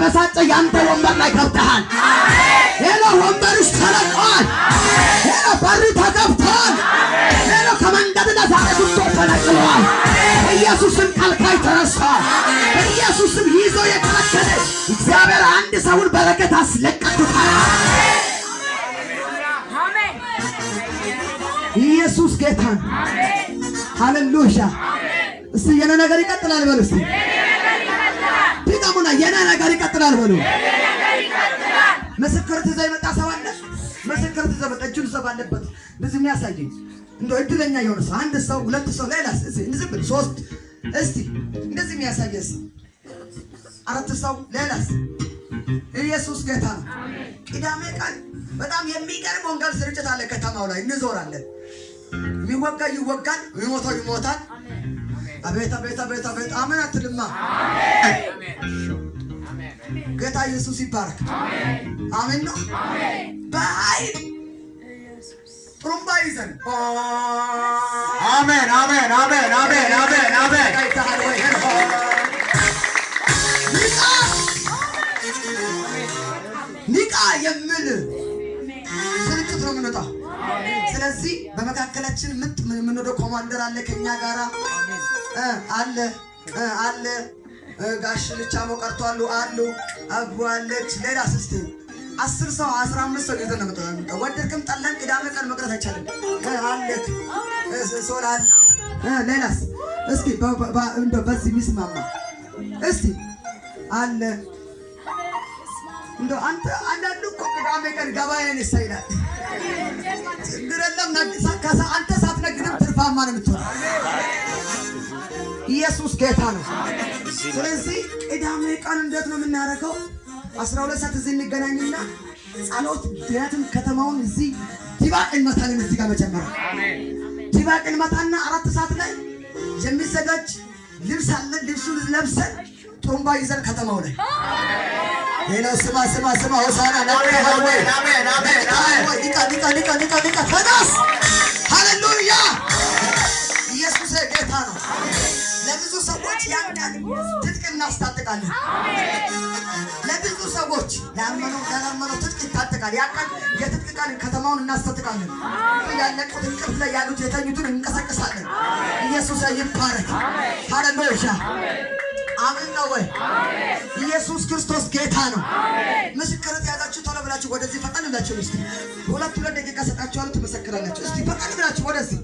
የተበሳጨ ያንተ ወንበር ላይ ገብተሃል። ሄሎ ወንበርሽ ተለቋል። ሄሎ በር ተከፍቷል። ሄሎ ከመንገድ ዛሬ ጉቶ ተነቅሏል። በኢየሱስም ከልካይ ተነስቷል። በኢየሱስም ይዞ የከለከለ እግዚአብሔር አንድ ሰውን በረከት አስለቀቅቷል። ኢየሱስ ጌታ ነው። ሃሌሉያ። እስቲ የኔ ነገር ይቀጥላል በሉ። እስቲ ቢጣሙና የኔ ነገር ይቀጥላል በሉ። ምስክርት ይዘው የመጣ ሰው አለ። ምስክርት ይዘው መጣ። እጁን ሰው ባለበት እንደዚህ የሚያሳየኝ እንደው እድለኛ የሆነ ሰው አንድ ሰው ሁለት ሰው ሌላስ እንደዚህ ብል ሶስት እስቲ እንደዚህ የሚያሳየኝ ሰው አራት ሰው ሌላስ ኢየሱስ ጌታ ነው። ቅዳሜ ቀን በጣም የሚገርም ወንጌል ስርጭት አለ። ከተማው ላይ እንዞራለን። የሚወጋ ይወጋል፣ የሚሞተው ይሞታል። አቤት አቤት አቤት አቤት አሜን አትልማ። ጌታ ኢየሱስ ይባረክ። አሜን ነው። በኃይል ጥሩምባ ይዘን አሜን አሜን አሜን አሜን አሜን አሜን ኒቃ የሚል ስርጭት ነው የምንወጣው። ስለዚህ በመካከላችን የምንወደው ኮማንደር አለ፣ ከኛ ጋራ አለ ጋሽ ልቻሞ ቀርቷሉ አሉ አቡ አለች። ሌላ ስስቲ 10 ሰው 15 ሰው ይዘን ነው የምንወጣው። ወደድክም ጠላም ቅዳሜ ቀን መቅረት አይቻልም። አለክ ሶላል ሌላስ እስኪ እንደው በዚህ ሚስማማ እስቲ አለ እንደው አንዳንዱ እኮ ቅዳሜ ቀን ገበያን ይሳይላል። ችግር የለም አንተ ሳትነግድም ትርፋማ ነው የምትሆነው። ኢየሱስ ጌታ ነው። ስለዚህ ቅዳሜ ቀን እንዴት ነው የምናደርገው? 12 ሰዓት እዚህ እንገናኝና ጸሎት ድያትም ከተማውን እዚህ ዲባቅ እንመታለን። እዚህ ጋር መጀመሪያ ዲባቅ እንመታና 4 ሰዓት ላይ የሚዘጋጅ ልብስ አለ። ልብሱን ለብሰን ጥሩምባ ይዘን ከተማው ላይ ሌላው ስማ ሆሳና አሜን አሜን አሜን ሊቃ ተነስ። ሃሌሉያ። ኢየሱስ ጌታ ነው። ለብዙ ሰዎች ያንቃል ትጥቅ እናስታጥቃለን። ለብዙ ሰዎች ላመነው ትጥቅ ይታጠቃል። ያንቃል የትጥቅ ቃል ከተማውን እናስታጥቃለን። ያለቁት እንቅልፍ ላይ ያሉት የተኙትን እንቀሰቅሳለን። ኢየሱስ ይባረክ። ሃሌሉያ። አሜን ነው ወይ? ኢየሱስ ክርስቶስ ጌታ ነው። ምስክርት ያዛችሁ ቶሎ ብላችሁ ወደዚህ ፈጠን ብላችሁ እስቲ 2 ደቂቃ ሰጣችኋለሁ፣ ትመሰክራላችሁ። እስቲ ፈጠን ብላችሁ ወደዚህ